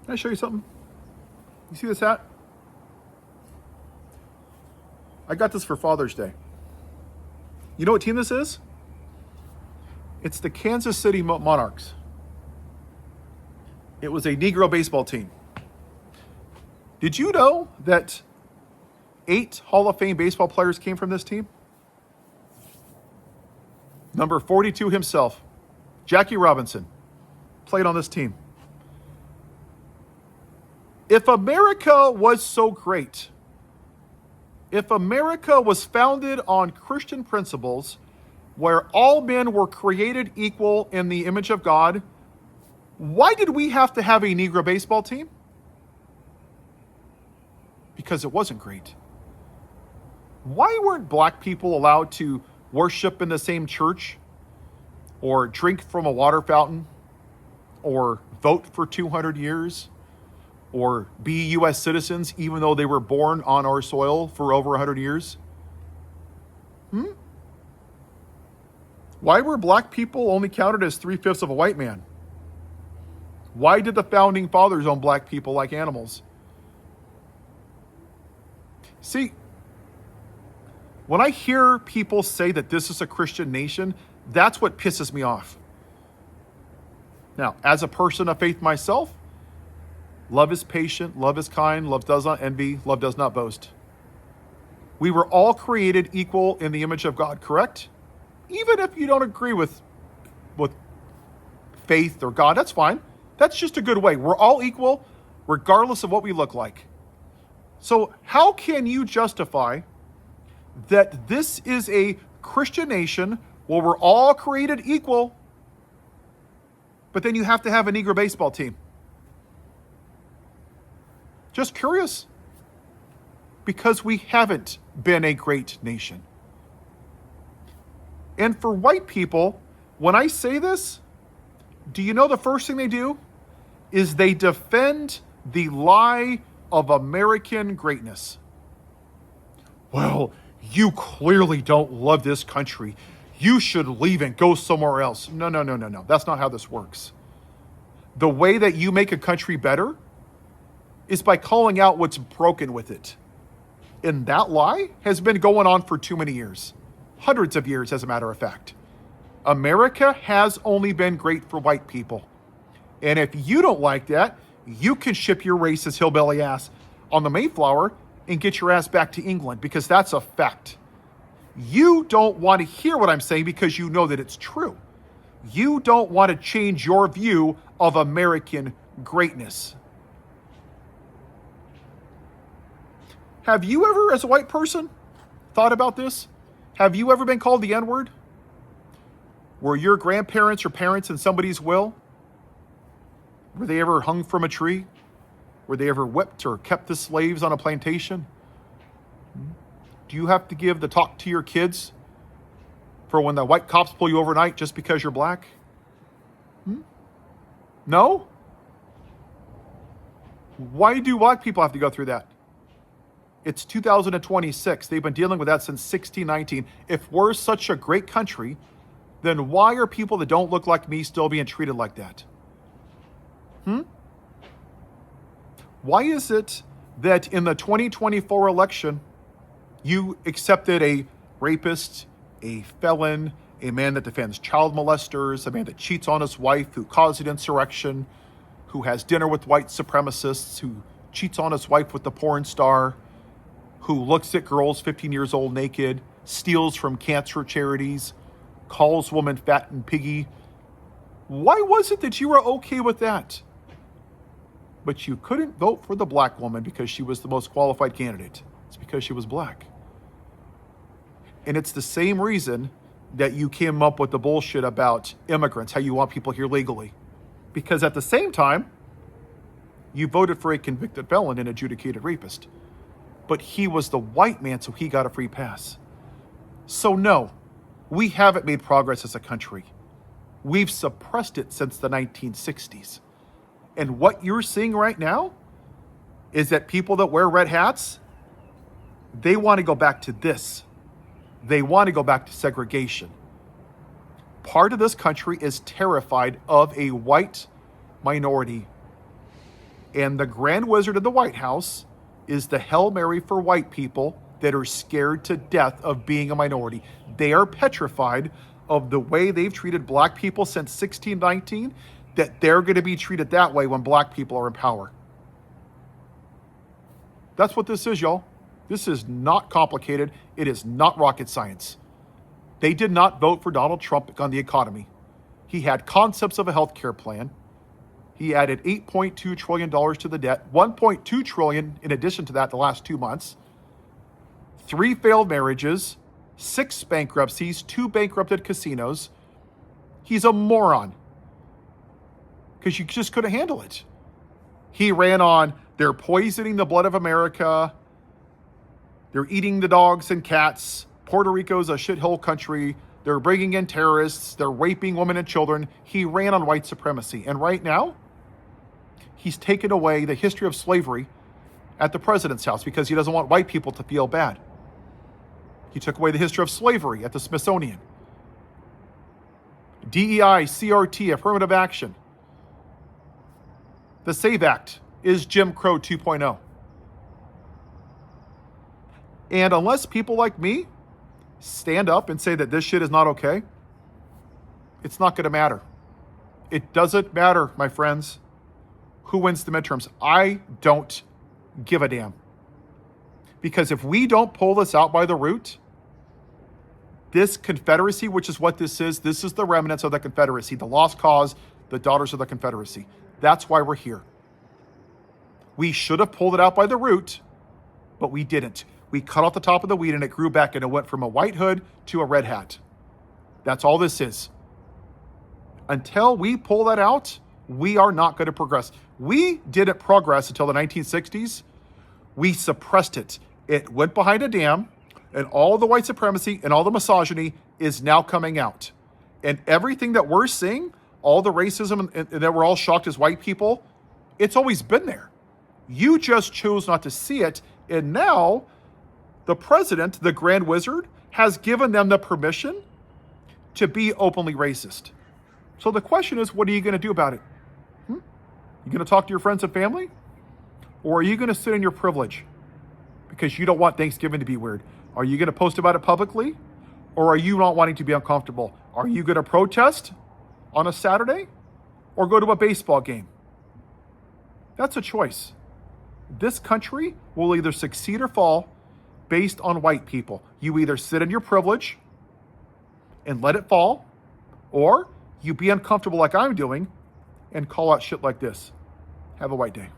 Can I show you something? You see this hat? I got this for Father's Day. You know what team this is? It's the Kansas City Monarchs. It was a Negro baseball team. Did you know that 8 Hall of Fame baseball players came from this team? Number 42 himself, Jackie Robinson, played on this team. If America was so great, if America was founded on Christian principles where all men were created equal in the image of God, why did we have to have a Negro baseball team? Because it wasn't great. Why weren't black people allowed to worship in the same church, or drink from a water fountain, or vote for 200 years, or be U.S. citizens even though they were born on our soil for over 100 years? Why were black people only counted as 3/5 of a white man? Why did the founding fathers own black people like animals? See, when I hear people say that this is a Christian nation, that's what pisses me off. Now, as a person of faith myself, love is patient, love is kind, love does not envy, love does not boast. We were all created equal in the image of God, correct? Even if you don't agree with faith or God, that's fine. That's just a good way. We're all equal, regardless of what we look like. So how can you justify that this is a Christian nation where we're all created equal, but then you have to have a Negro baseball team? Just curious. Because we haven't been a great nation. And for white people, when I say this, do you know the first thing they do is they defend the lie of American greatness? Well, you clearly don't love this country. You should leave and go somewhere else. No. That's not how this works. The way that you make a country better is by calling out what's broken with it. And that lie has been going on for too many years. Hundreds of years, as a matter of fact. America has only been great for white people. And if you don't like that, you can ship your racist hillbilly ass on the Mayflower and get your ass back to England, because that's a fact. You don't want to hear what I'm saying because you know that it's true. You don't want to change your view of American greatness. Have you ever, as a white person, thought about this? Have you ever been called the N-word? Were your grandparents or parents in somebody's will? Were they ever hung from a tree? Were they ever whipped or kept as slaves on a plantation? Do you have to give the talk to your kids for when the white cops pull you overnight just because you're black? No? Why do black people have to go through that? It's 2026. They've been dealing with that since 1619. If we're such a great country, then why are people that don't look like me still being treated like that? Why is it that in the 2024 election, you accepted a rapist, a felon, a man that defends child molesters, a man that cheats on his wife, who caused an insurrection, who has dinner with white supremacists, who cheats on his wife with the porn star, who looks at girls 15 years old naked, steals from cancer charities, calls women fat and piggy? Why was it that you were okay with that? But you couldn't vote for the black woman because she was the most qualified candidate. It's because she was black. And it's the same reason that you came up with the bullshit about immigrants, how you want people here legally. Because at the same time, you voted for a convicted felon and adjudicated rapist. But he was the white man, so he got a free pass. So no, we haven't made progress as a country. We've suppressed it since the 1960s. And what you're seeing right now is that people that wear red hats, they want to go back to this. They want to go back to segregation. Part of this country is terrified of a white minority. And the Grand Wizard of the White House is the Hail Mary for white people that are scared to death of being a minority. They are petrified of the way they've treated black people since 1619, that they're going to be treated that way when black people are in power. That's what this is, y'all. This is not complicated. It is not rocket science. They did not vote for Donald Trump on the economy. He had concepts of a healthcare plan. He added $8.2 trillion to the debt, $1.2 trillion in addition to that the last 2 months, 3 failed marriages, 6 bankruptcies, 2 bankrupted casinos. He's a moron because you just couldn't handle it. He ran on, they're poisoning the blood of America. They're eating the dogs and cats. Puerto Rico's a shithole country. They're bringing in terrorists. They're raping women and children. He ran on white supremacy. And right now, he's taken away the history of slavery at the president's house because he doesn't want white people to feel bad. He took away the history of slavery at the Smithsonian. DEI, CRT, affirmative action. The SAVE Act is Jim Crow 2.0. And unless people like me stand up and say that this shit is not okay, it's not going to matter. It doesn't matter, my friends, who wins the midterms. I don't give a damn. Because if we don't pull this out by the root, this Confederacy, which is what this is the remnants of the Confederacy, the lost cause, the daughters of the Confederacy. That's why we're here. We should have pulled it out by the root, but we didn't. We cut off the top of the weed and it grew back and it went from a white hood to a red hat. That's all this is. Until we pull that out, we are not going to progress. We didn't progress until the 1960s. We suppressed it. It went behind a dam, and all the white supremacy and all the misogyny is now coming out. And everything that we're seeing, all the racism and that we're all shocked as white people, it's always been there. You just chose not to see it. And now the president, the Grand Wizard, has given them the permission to be openly racist. So the question is, what are you going to do about it? You going to talk to your friends and family? Or are you going to sit in your privilege because you don't want Thanksgiving to be weird? Are you going to post about it publicly? Or are you not wanting to be uncomfortable? Are you going to protest on a Saturday or go to a baseball game? That's a choice. This country will either succeed or fall based on white people. You either sit in your privilege and let it fall, or you be uncomfortable like I'm doing and call out shit like this. Have a white day.